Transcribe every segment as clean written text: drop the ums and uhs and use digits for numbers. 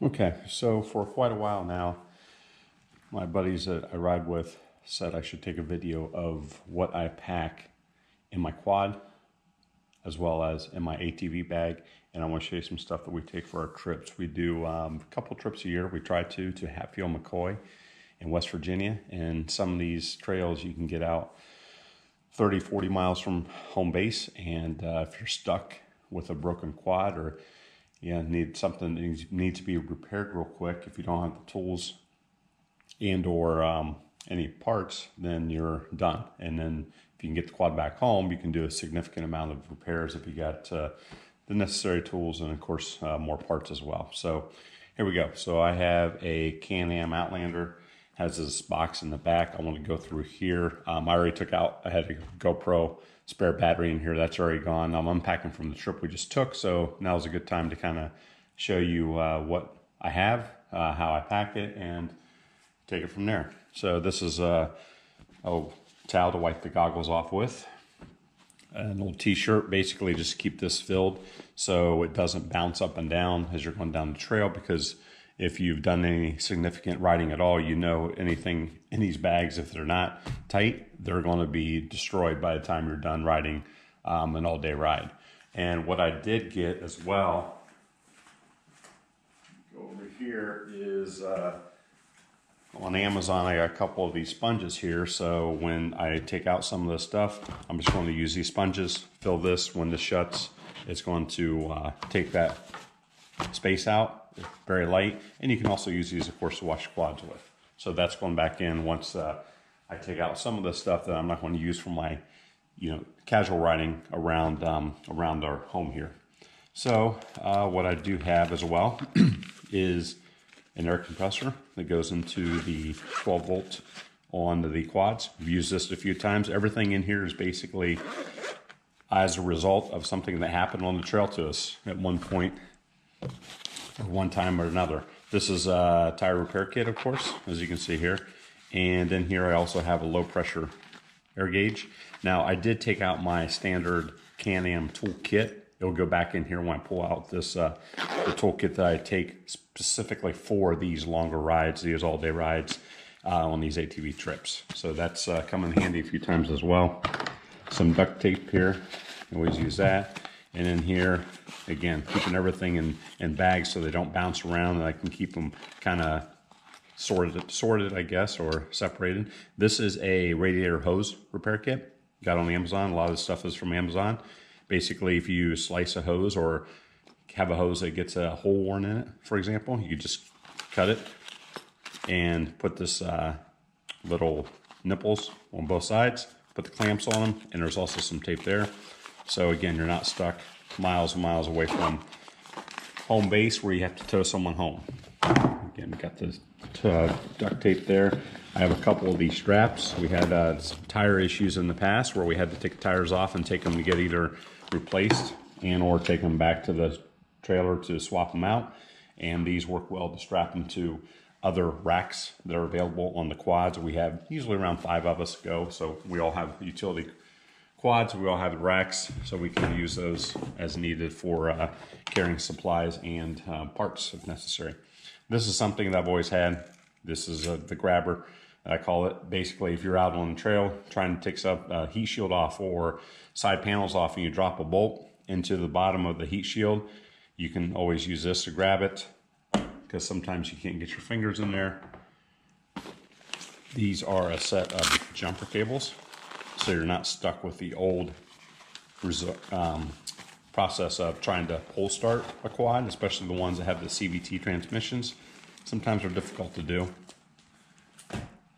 Okay, so for quite a while now, my buddies that I ride with said I should take a video of what I pack in my quad as well as in my ATV bag, and I want to show you some stuff that we take for our trips. We do a couple trips a year. We try to Hatfield McCoy in West Virginia, and some of these trails you can get out 30, 40 miles from home base, and if you're stuck with a broken quad or need something that needs to be repaired real quick, if you don't have the tools and or any parts, then you're done. And then if you can get the quad back home, you can do a significant amount of repairs if you got the necessary tools and of course more parts as well. So here we go. So I have a Can-Am Outlander, has this box in the back. I want to go through here. I already took out, I had a GoPro spare battery in here, that's already gone. I'm unpacking from the trip we just took, so now's a good time to kind of show you what I have, how I pack it, and take it from there. So this is a towel to wipe the goggles off with, an old t-shirt, basically just keep this filled so it doesn't bounce up and down as you're going down the trail, because if you've done any significant riding at all, you know anything in these bags, if they're not tight, they're going to be destroyed by the time you're done riding an all-day ride. And what I did get as well, over here, is on Amazon, I got a couple of these sponges here. So when I take out some of the stuff, I'm just going to use these sponges, fill this. When this shuts, it's going to take that space out. It's very light, and you can also use these, of course, to wash quads with. So that's going back in once I take out some of the stuff that I'm not going to use for my, casual riding around around our home here. So what I do have as well is an air compressor that goes into the 12 volt on the quads. We've used this a few times. Everything in here is basically as a result of something that happened on the trail to us at one point, or one time or another. This is a tire repair kit, of course, as you can see here. And in here I also have a low pressure air gauge. Now I did take out my standard Can-Am Tool Kit. It'll go back in here when I pull out this the tool kit that I take specifically for these longer rides, these all-day rides on these ATV trips. So that's come in handy a few times as well. Some duct tape here, always use that. And in here, again, keeping everything in bags so they don't bounce around, and I can keep them kind of sorted, I guess, or separated. This is a radiator hose repair kit. Got on Amazon. A lot of the stuff is from Amazon. Basically, if you slice a hose or have a hose that gets a hole worn in it, for example, you just cut it and put this little nipples on both sides, put the clamps on them, and there's also some tape there. So again, you're not stuck miles and miles away from home base where you have to tow someone home. Again, we got this duct tape there. I have a couple of these straps. We had some tire issues in the past where we had to take the tires off and take them to get either replaced and or take them back to the trailer to swap them out. And these work well to strap them to other racks that are available on the quads. We have usually around 5 of us go, so we all have utility quads. We all have racks, so we can use those as needed for carrying supplies and parts if necessary. This is something that I've always had. This is the grabber, I call it. Basically, if you're out on the trail trying to take some heat shield off or side panels off, and you drop a bolt into the bottom of the heat shield, you can always use this to grab it, because sometimes you can't get your fingers in there. These are a set of jumper cables, so you're not stuck with the old process of trying to pull start a quad, especially the ones that have the CVT transmissions. Sometimes they're difficult to do.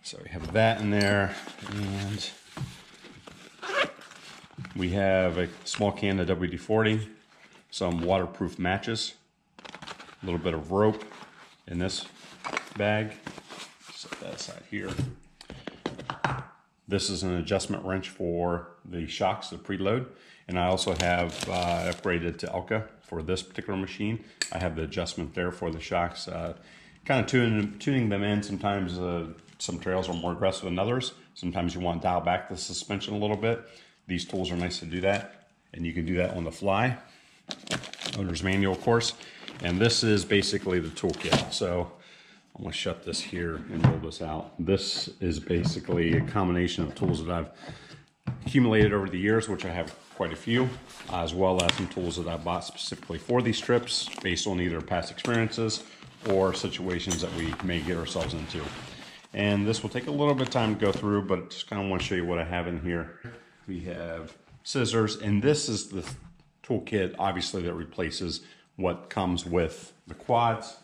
So we have that in there, and we have a small can of WD-40, some waterproof matches, a little bit of rope in this bag. Set that aside here. This is an adjustment wrench for the shocks, the preload. And I also have upgraded to Elka for this particular machine. I have the adjustment there for the shocks. Kind of tuning them in. Sometimes some trails are more aggressive than others. Sometimes you want to dial back the suspension a little bit. These tools are nice to do that. And you can do that on the fly. Owner's manual, of course. And this is basically the toolkit. So I'm gonna shut this here and roll this out. This is basically a combination of tools that I've accumulated over the years, which I have quite a few, as well as some tools that I bought specifically for these trips based on either past experiences or situations that we may get ourselves into. And this will take a little bit of time to go through, but just kind of want to show you what I have in here. We have scissors, and this is the toolkit, obviously, that replaces what comes with the quads,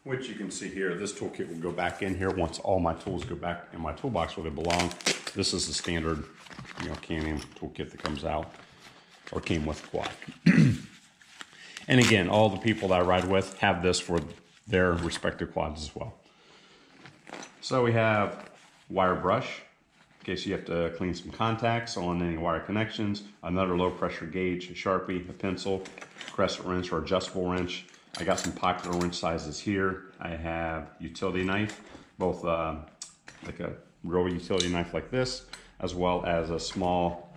which you can see here. This toolkit will go back in here once all my tools go back in my toolbox where they belong. This is the standard, Can-Am toolkit that comes out or came with the quad. And again, all the people that I ride with have this for their respective quads as well. So we have wire brush, in case you have to clean some contacts on any wire connections, another low pressure gauge, a Sharpie, a pencil, crescent wrench or adjustable wrench. I got some popular wrench sizes here. I have utility knife, both like a real utility knife like this, as well as a small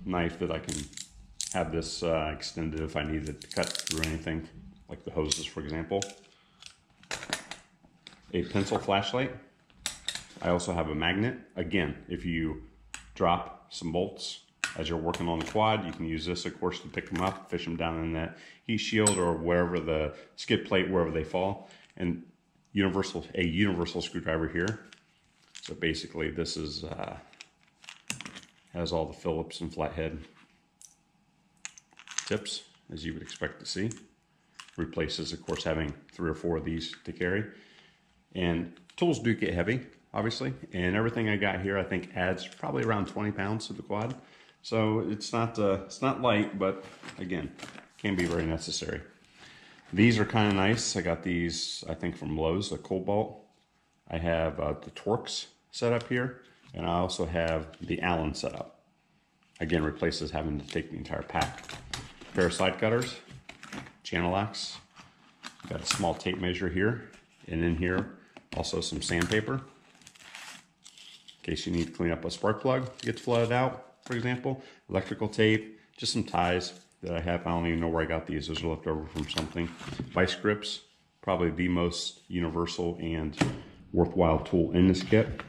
knife that I can have this extended if I needed to cut through anything, like the hoses, for example. A pencil flashlight. I also have a magnet. Again, if you drop some bolts as you're working on the quad, you can use this, of course, to pick them up, fish them down in that heat shield or wherever the skid plate, wherever they fall. And a universal screwdriver here. So basically, this is has all the Phillips and flathead tips, as you would expect to see. Replaces, of course, having 3 or 4 of these to carry. And tools do get heavy, obviously, and everything I got here I think adds probably around 20 pounds to the quad. So it's not light, but again, can be very necessary. These are kind of nice. I got these, I think, from Lowe's, the Cobalt. I have the Torx set up here, and I also have the Allen set up. Again, replaces having to take the entire pack. A pair of side cutters, channel locks. Got a small tape measure here, and in here also some sandpaper in case you need to clean up a spark plug that gets flooded out, for example. Electrical tape, just some ties that I have. I don't even know where I got these. Those are left over from something. Vice grips, probably the most universal and worthwhile tool in this kit.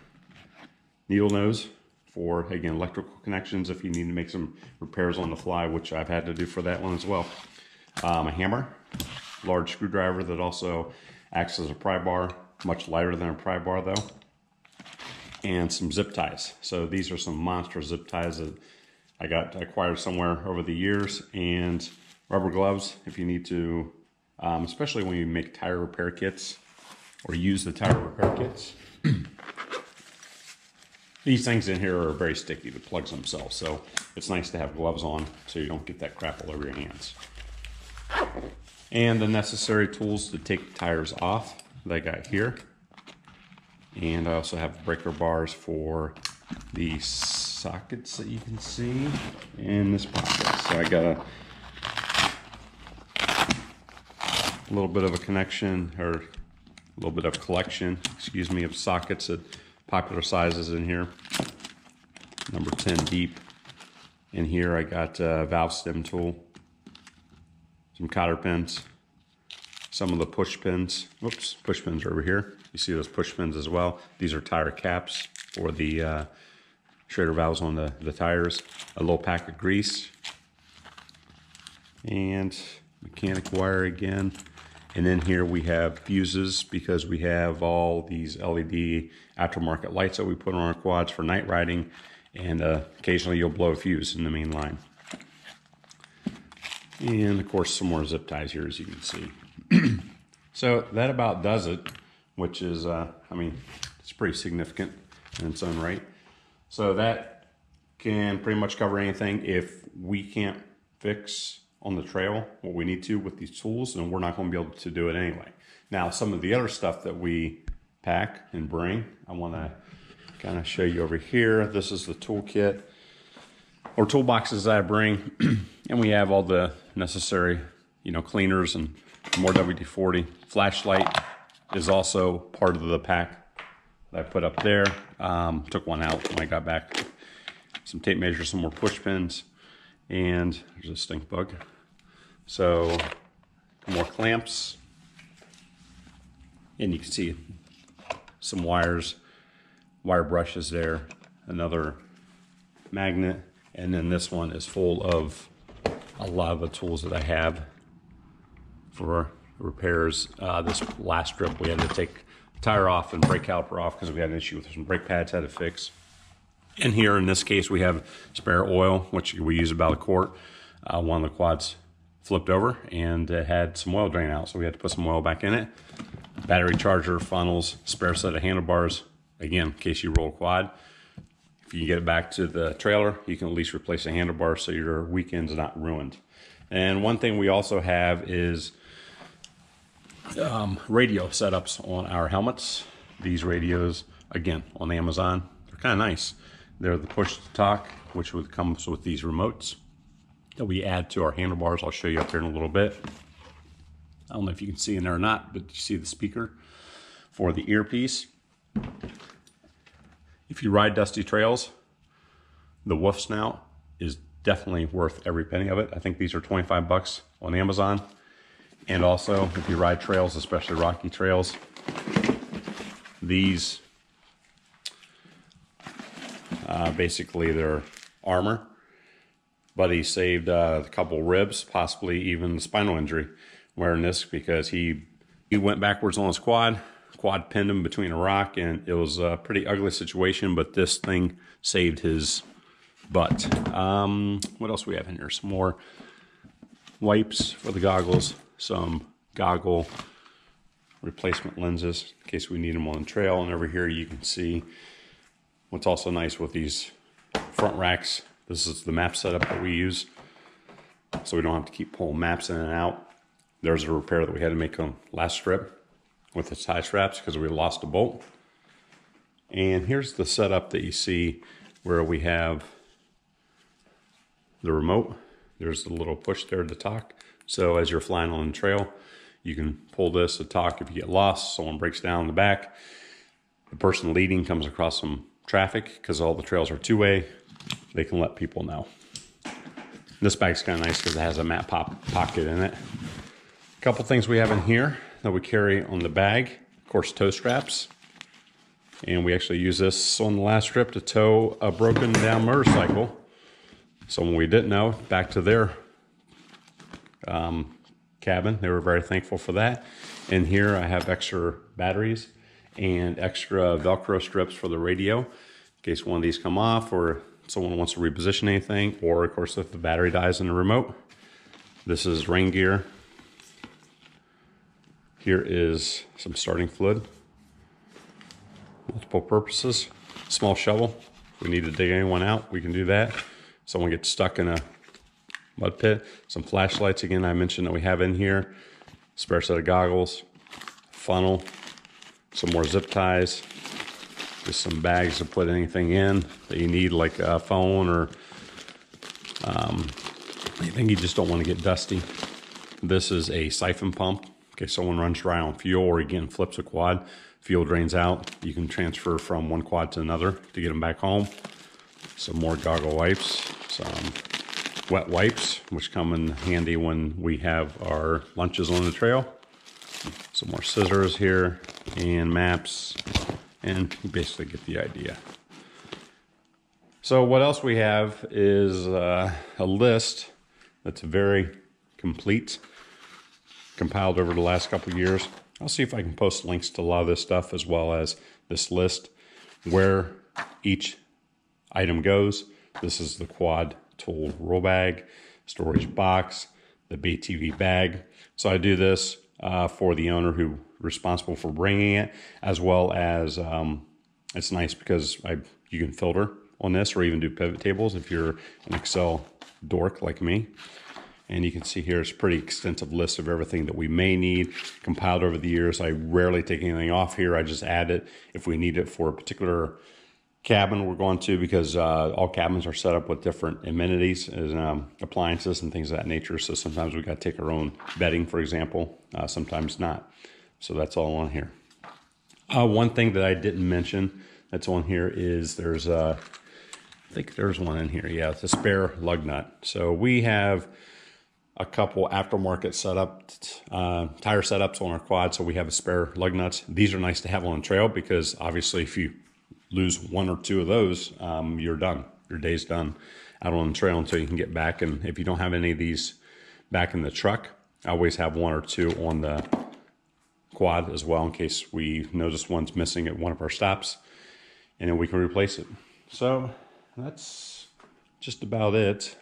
Needle nose for, again, electrical connections if you need to make some repairs on the fly, which I've had to do for that one as well. A hammer, large screwdriver that also acts as a pry bar, much lighter than a pry bar though. And some zip ties. So these are some monster zip ties that I acquired somewhere over the years, and rubber gloves if you need to, especially when you make tire repair kits or use the tire repair kits. These things in here are very sticky, the plugs themselves, so it's nice to have gloves on so you don't get that crap all over your hands. And the necessary tools to take tires off that I got here. And I also have breaker bars for the sockets that you can see in this pocket. So I got a little bit of a connection, or a little bit of collection, excuse me, of sockets at popular sizes in here. Number 10 deep. In here I got a valve stem tool, some cotter pins, some of the push pins. Oops, push pins are over here. You see those push pins as well. These are tire caps for the Schrader valves on the tires. A little pack of grease. And mechanic wire again. And then here we have fuses, because we have all these LED aftermarket lights that we put on our quads for night riding. And occasionally you'll blow a fuse in the main line. And of course some more zip ties here, as you can see. So that about does it, which is, I mean, it's pretty significant in its own right. So that can pretty much cover anything. If we can't fix on the trail what we need to with these tools, then we're not going to be able to do it anyway. Now, some of the other stuff that we pack and bring, I want to kind of show you over here. This is the toolkit or toolboxes that I bring, and we have all the necessary, cleaners and more WD-40. Flashlight is also part of the pack that I put up there. Took one out when I got back. Some tape measures, some more push pins, And there's a stink bug. So more clamps, and you can see some wires, wire brushes there, another magnet, and then this one is full of a lot of the tools that I have for repairs. This last strip we had to take the tire off and brake caliper off because we had an issue with some brake pads had to fix. And here in this case we have spare oil, which we use about a quart. One of the quads flipped over and it had some oil drain out, so we had to put some oil back in it. Battery charger, funnels, spare set of handlebars, again in case you roll a quad. If you get it back to the trailer, you can at least replace the handlebars so your weekend's not ruined. And one thing we also have is radio setups on our helmets. These radios, again, on Amazon, they're kind of nice. They're the push to talk, which would come with these remotes that we add to our handlebars. I'll show you up here in a little bit. I don't know if you can see in there or not, but you see the speaker for the earpiece. If you ride dusty trails, the Wolfsnout is definitely worth every penny of it. I think these are 25 bucks on Amazon. And also, if you ride trails, especially rocky trails, these basically they're armor. Buddy saved a couple ribs, possibly even the spinal injury wearing this because he went backwards on his quad pinned him between a rock, and it was a pretty ugly situation, but this thing saved his butt. What else we have in here? Some more wipes for the goggles, some goggle replacement lenses in case we need them on the trail, and over here you can see what's also nice with these front racks. This is the map setup that we use, so we don't have to keep pulling maps in and out. There's a repair that we had to make on last strip with the tie straps because we lost a bolt. And here's the setup that you see where we have the remote. There's the little push there to talk. So as you're flying on the trail, you can pull this to talk if you get lost, someone breaks down in the back. The person leading comes across some traffic because all the trails are two-way. They can let people know. This bag's kind of nice because it has a map pocket in it. A couple things we have in here that we carry on the bag. Of course, tow straps. And we actually use this on the last trip to tow a broken down motorcycle. Someone we didn't know, back to their cabin. They were very thankful for that. And here I have extra batteries and extra Velcro strips for the radio in case one of these come off or someone wants to reposition anything, or of course if the battery dies in the remote. This is rain gear. Here is some starting fluid, multiple purposes, small shovel. If we need to dig anyone out, we can do that. Someone gets stuck in a mud pit. Some flashlights, again, I mentioned that we have in here. Spare set of goggles, funnel, some more zip ties, just some bags to put anything in that you need, like a phone or anything you just don't want to get dusty. This is a siphon pump. In case someone runs dry on fuel or again flips a quad, fuel drains out, you can transfer from one quad to another to get them back home. Some more goggle wipes, some wet wipes, which come in handy when we have our lunches on the trail. Some more scissors here and maps, and you basically get the idea. So what else we have is a list that's very complete, compiled over the last couple of years. I'll see if I can post links to a lot of this stuff as well as this list where each item goes. This is the quad tool roll bag, storage box, the ATV bag. So I do this for the owner who's responsible for bringing it, as well as it's nice because you can filter on this or even do pivot tables if you're an Excel dork like me. And you can see here it's a pretty extensive list of everything that we may need, compiled over the years. I rarely take anything off here. I just add it if we need it for a particular cabin we're going to, because all cabins are set up with different amenities and appliances and things of that nature. So sometimes we got to take our own bedding, for example, sometimes not. So that's all on here. One thing that I didn't mention that's on here is there's I think there's one in here. Yeah, it's a spare lug nut. So we have a couple aftermarket tire setups on our quad, so we have a spare lug nuts. These are nice to have on the trail because obviously if you lose one or two of those, you're done. Your day's done out on the trail until you can get back. And if you don't have any of these back in the truck, I always have one or two on the quad as well in case we notice one's missing at one of our stops, and then we can replace it. So that's just about it.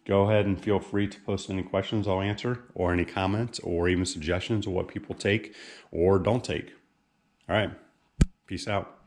Go ahead and feel free to post any questions I'll answer, or any comments, or even suggestions of what people take or don't take. All right, peace out.